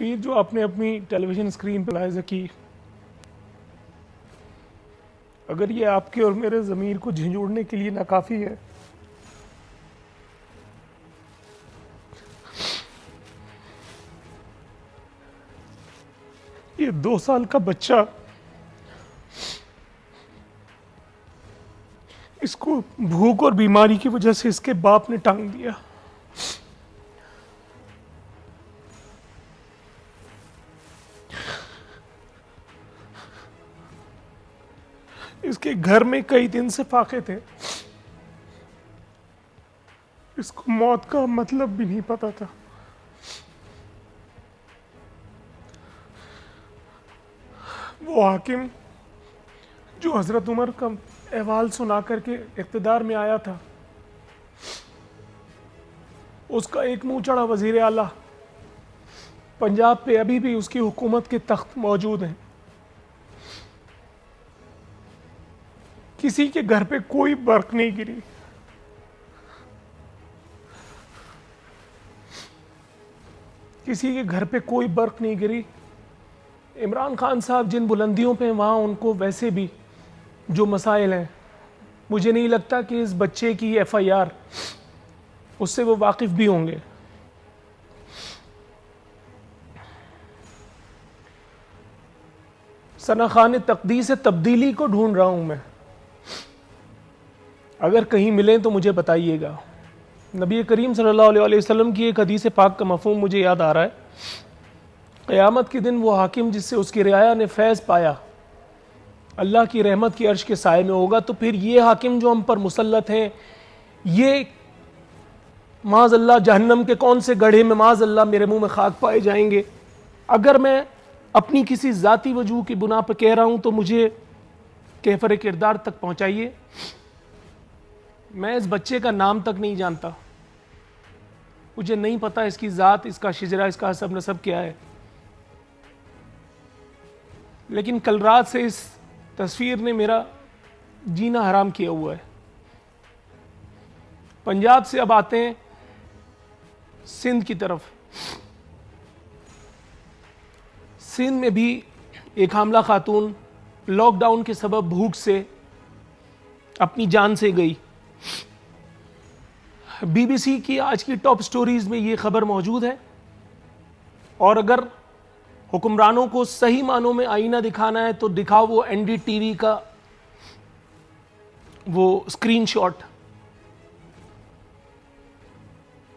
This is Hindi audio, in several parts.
तस्वीर जो आपने अपनी टेलीविज़न स्क्रीन पर लाइज़ की, अगर ये आपके और मेरे ज़मीर को झंझोड़ने के लिए नाकाफ़ी है, ये 2 साल का बच्चा, इसको भूख और बीमारी की वजह से इसके बाप ने टांग दिया। इसके घर में कई दिन से फाके थे। इसको मौत का मतलब भी नहीं पता था। वो हाकिम जो हजरत उमर का अहवाल सुना करके इक़्तिदार में आया था, उसका एक मुंह चढ़ा वजीर आला पंजाब पे अभी भी उसकी हुकूमत के तख्त मौजूद हैं। किसी के घर पे कोई बर्क नहीं गिरी। किसी के घर पे कोई बर्क नहीं गिरी। इमरान खान साहब जिन बुलंदियों पे वहाँ उनको वैसे भी जो मसाइल हैं, मुझे नहीं लगता कि इस बच्चे की FIR उससे वो वाकिफ़ भी होंगे। सना खान तकदीस तब्दीली को ढूंढ रहा हूँ मैं, अगर कहीं मिलें तो मुझे बताइएगा। नबी करीम सल्लल्लाहु अलैहि वसल्लम की एक हदीस पाक का मफ़हूम मुझे याद आ रहा है। क़यामत के दिन वो हाकिम जिससे उसकी रियाया ने फैज़ पाया, अल्लाह की रहमत की अर्श के साए में होगा। तो फिर ये हाकिम जो हम पर मुसल्लत हैं, ये माज़अल्लाह जहन्नम के कौन से गड्ढे में माज़अल्लाह मेरे मुंह में खाक पाए जाएंगे। अगर मैं अपनी किसी ज़ाती वजूह की बुना पर कह रहा हूँ तो मुझे कैफर किरदार तक पहुँचाइए। मैं इस बच्चे का नाम तक नहीं जानता, मुझे नहीं पता इसकी ज़ात, इसका शिजरा, इसका हसब नसब क्या है। लेकिन कल रात से इस तस्वीर ने मेरा जीना हराम किया हुआ है। पंजाब से अब आते हैं सिंध की तरफ। सिंध में भी एक हामला खातून लॉकडाउन के सबब भूख से अपनी जान से गई। BBC की आज की टॉप स्टोरीज में ये खबर मौजूद है। और अगर हुक्मरानों को सही मानों में आईना दिखाना है तो दिखाओ वो NDTV का वो स्क्रीनशॉट।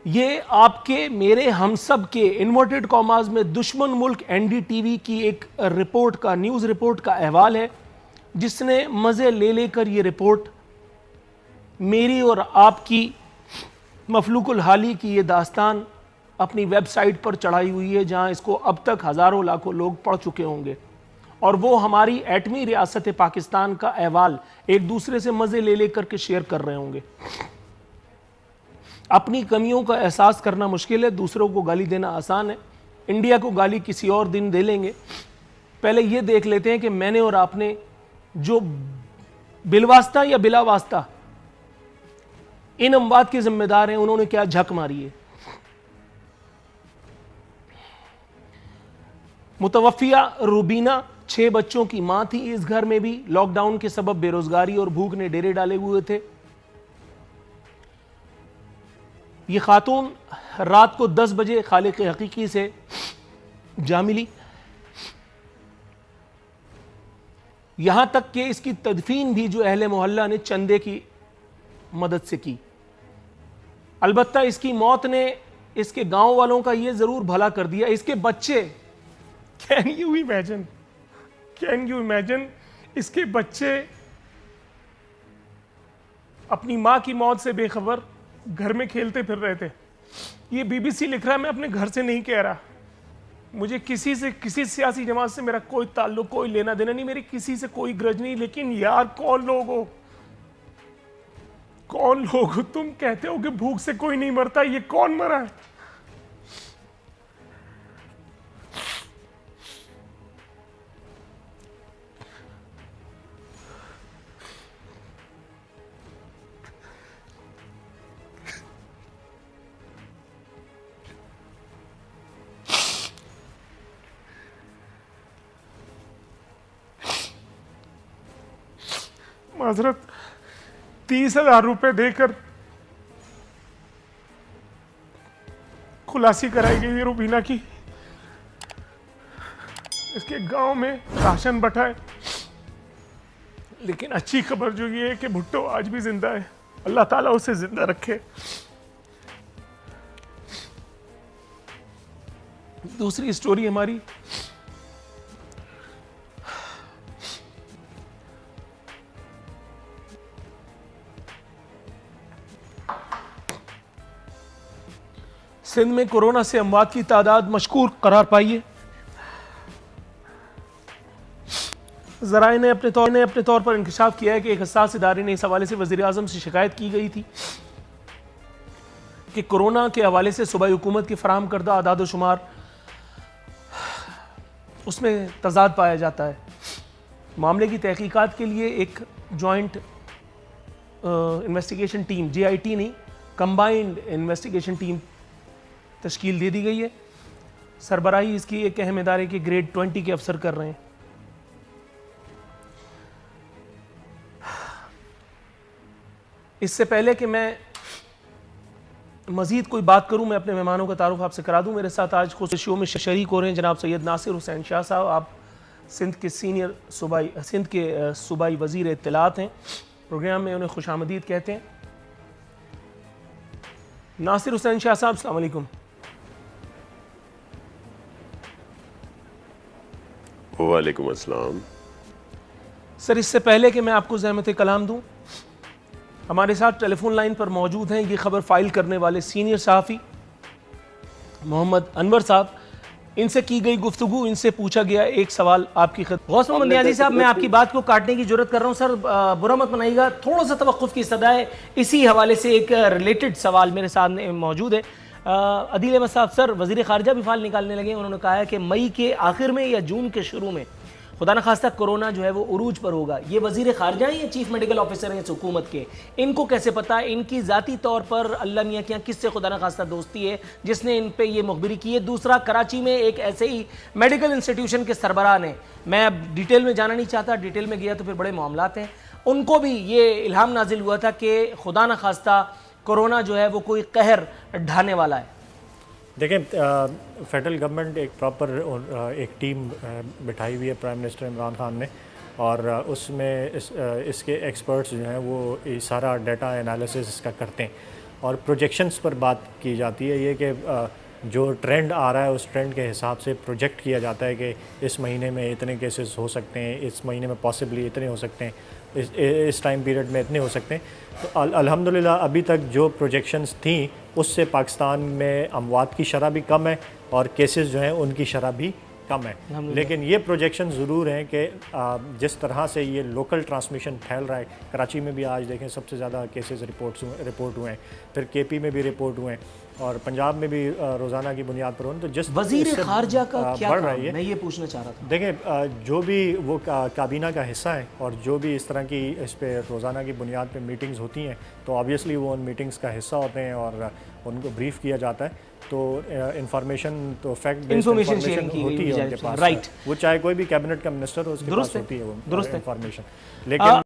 ये आपके मेरे हम सब के इन्वर्टेड कॉमास में दुश्मन मुल्क NDTV की एक रिपोर्ट का, न्यूज़ रिपोर्ट का अहवाल है, जिसने मज़े ले लेकर ये रिपोर्ट मेरी और आपकी मफलूकुल हाली की ये दास्तान अपनी वेबसाइट पर चढ़ाई हुई है, जहां इसको अब तक हज़ारों लाखों लोग पढ़ चुके होंगे। और वो हमारी एटमी रियासत पाकिस्तान का अहवाल एक दूसरे से मज़े ले लेकर के शेयर कर रहे होंगे। अपनी कमियों का एहसास करना मुश्किल है, दूसरों को गाली देना आसान है। इंडिया को गाली किसी और दिन दे लेंगे। पहले ये देख लेते हैं कि मैंने और आपने जो बिलवास्ता या बिला वास्ता इन अमवात के जिम्मेदार हैं, उन्होंने क्या झक मारी है। मुतवफ़िया रूबीना 6 बच्चों की मां थी। इस घर में भी लॉकडाउन के सबब बेरोजगारी और भूख ने डेरे डाले हुए थे। ये खातून रात को 10 बजे खालिक हकीकी से जा मिली। यहां तक कि इसकी तदफीन भी जो अहले मोहल्ला ने चंदे की मदद से की। अलबत्ता इसकी मौत ने इसके गांव वालों का यह जरूर भला कर दिया। इसके बच्चे, कैन यू इमेजिन, इसके बच्चे अपनी मां की मौत से बेखबर घर में खेलते फिर रहे थे। ये BBC लिख रहा है, मैं अपने घर से नहीं कह रहा। मुझे किसी से, किसी सियासी जमात से मेरा कोई ताल्लुक, कोई लेना देना नहीं, मेरी किसी से कोई ग्रज नहीं। लेकिन यार कौन लोग हो, कौन लोग हो तुम? कहते हो कि भूख से कोई नहीं मरता, ये कौन मरा है? माजरत 30,000 रुपए देकर खुलासी कराई गई है रुबीना की। इसके गांव में राशन बटा है, लेकिन अच्छी खबर जो ये है कि भुट्टो आज भी जिंदा है। अल्लाह ताला उसे जिंदा रखे। दूसरी स्टोरी हमारी सिंध में कोरोना से अमवात की तादाद मशकूर करार पाई है। ज़राए ने अपने तौर पर इंकशाफ किया है कि एक हसास इदारे ने इस हवाले से वज़ीर आज़म से शिकायत की गई थी कि कोरोना के हवाले से सूबाई हुकूमत की फराहम करदा आदाद व शुमार उसमें तजाद पाया जाता है। मामले की तहकीकात के लिए एक जॉइंट इन्वेस्टिगेशन टीम, JIT नहीं, कंबाइंड इन्वेस्टिगेशन टीम तश्कील दे दी गई है। सरबराही इसकी एक अहम इदारे के ग्रेड 20 के अफसर कर रहे हैं। इससे पहले कि मैं मजीद कोई बात करूं, मैं अपने मेहमानों का तारुफ आपसे करा दूं। मेरे साथ आज खुद शो में शरीक हो रहे हैं जनाब सैयद नासिर हुसैन शाह साहब। आप सिंध के सूबाई वजीर इत्तलात हैं। प्रोग्राम में उन्हें खुशामदीद कहते हैं। नासिर हुसैन शाह साहब, अस्सलाम वालेकुम। वालेकुम अस्सलाम। सर, इससे पहले कि मैं आपको ज़हमत कलाम दूं, हमारे साथ टेलीफोन लाइन पर मौजूद हैं ये खबर फाइल करने वाले सीनियर सहाफ़ी मोहम्मद अनवर साहब। इनसे की गई गुफ्तगू, इनसे पूछा गया एक सवाल आपकी गौस मोहम्मद नियाज़ी साहब, मैं आपकी बात को काटने की जरूरत कर रहा हूँ सर, बुरा मत मनाइएगा, थोड़ा सा तवक्कुफ़ की सदा है। इसी हवाले से एक रिलेटेड सवाल मेरे सामने मौजूद है। अदील अहमद साहब, सर वज़ीर ख़ारिजा भी फाल निकालने लगे। उन्होंने कहा है कि मई के आखिर में या जून के शुरू में खुदा न खास्ता कोरोना जो है वो उरूज पर होगा। ये वज़ीर ख़ारिजा हैं या चीफ मेडिकल ऑफिसर हैं इस हुकूमत के? इनको कैसे पता? इनकी ज़ाती तौर पर अल्लाह मियाँ के यहाँ किससे खुदा न खास्ता दोस्ती है जिसने इन पे ये मुखबिरी की है? दूसरा, कराची में एक ऐसे ही मेडिकल इंस्टीट्यूशन के सरबराह ने, मैं अब डिटेल में जाना नहीं चाहता, डिटेल में गया तो फिर बड़े मामलात हैं, उनको भी ये इल्हाम नाजिल हुआ था कि खुदा न खास्ता कोरोना जो है वो कोई कहर ढाने वाला है। देखें, फेडरल गवर्नमेंट एक प्रॉपर एक टीम बिठाई हुई है प्राइम मिनिस्टर इमरान खान ने, और उसमें इसके एक्सपर्ट्स जो हैं वो सारा डाटा एनालिसिस इसका करते हैं और प्रोजेक्शंस पर बात की जाती है। ये कि जो ट्रेंड आ रहा है उस ट्रेंड के हिसाब से प्रोजेक्ट किया जाता है कि इस महीने में इतने केसेस हो सकते हैं, इस महीने में पॉसिबली इतने हो सकते हैं, इस टाइम पीरियड में इतने हो सकते हैं। तो अल्हम्दुलिल्लाह अभी तक जो प्रोजेक्शंस थी उससे पाकिस्तान में अमवात की शरह भी कम है और केसेस जो हैं उनकी शरह भी कम है। लेकिन ये प्रोजेक्शन ज़रूर हैं कि जिस तरह से ये लोकल ट्रांसमिशन फैल रहा है, कराची में भी आज देखें सबसे ज़्यादा केसेस रिपोर्ट हुए हैं, फिर KP में भी रिपोर्ट हुए हैं और पंजाब में भी रोज़ाना की बुनियाद पर हो। तो जिस वज़ीर ख़ारिजा का क्या बढ़ काम? रही है, मैं ये पूछना चाह रहा था। देखें, जो भी वो काबीना का हिस्सा है और जो भी इस तरह की इस पे रोज़ाना की बुनियाद पे मीटिंग्स होती हैं तो ऑब्वियसली वो उन मीटिंग्स का हिस्सा होते हैं और उनको ब्रीफ किया जाता है। तो इंफॉर्मेशन तो फैक्ट बेस्ड इंफॉर्मेशन होती है उनके पास, राइट। वो चाहे कोई भी कैबिनेट का मिनिस्टर हो उसके पास होती है वो इंफॉर्मेशन। लेकिन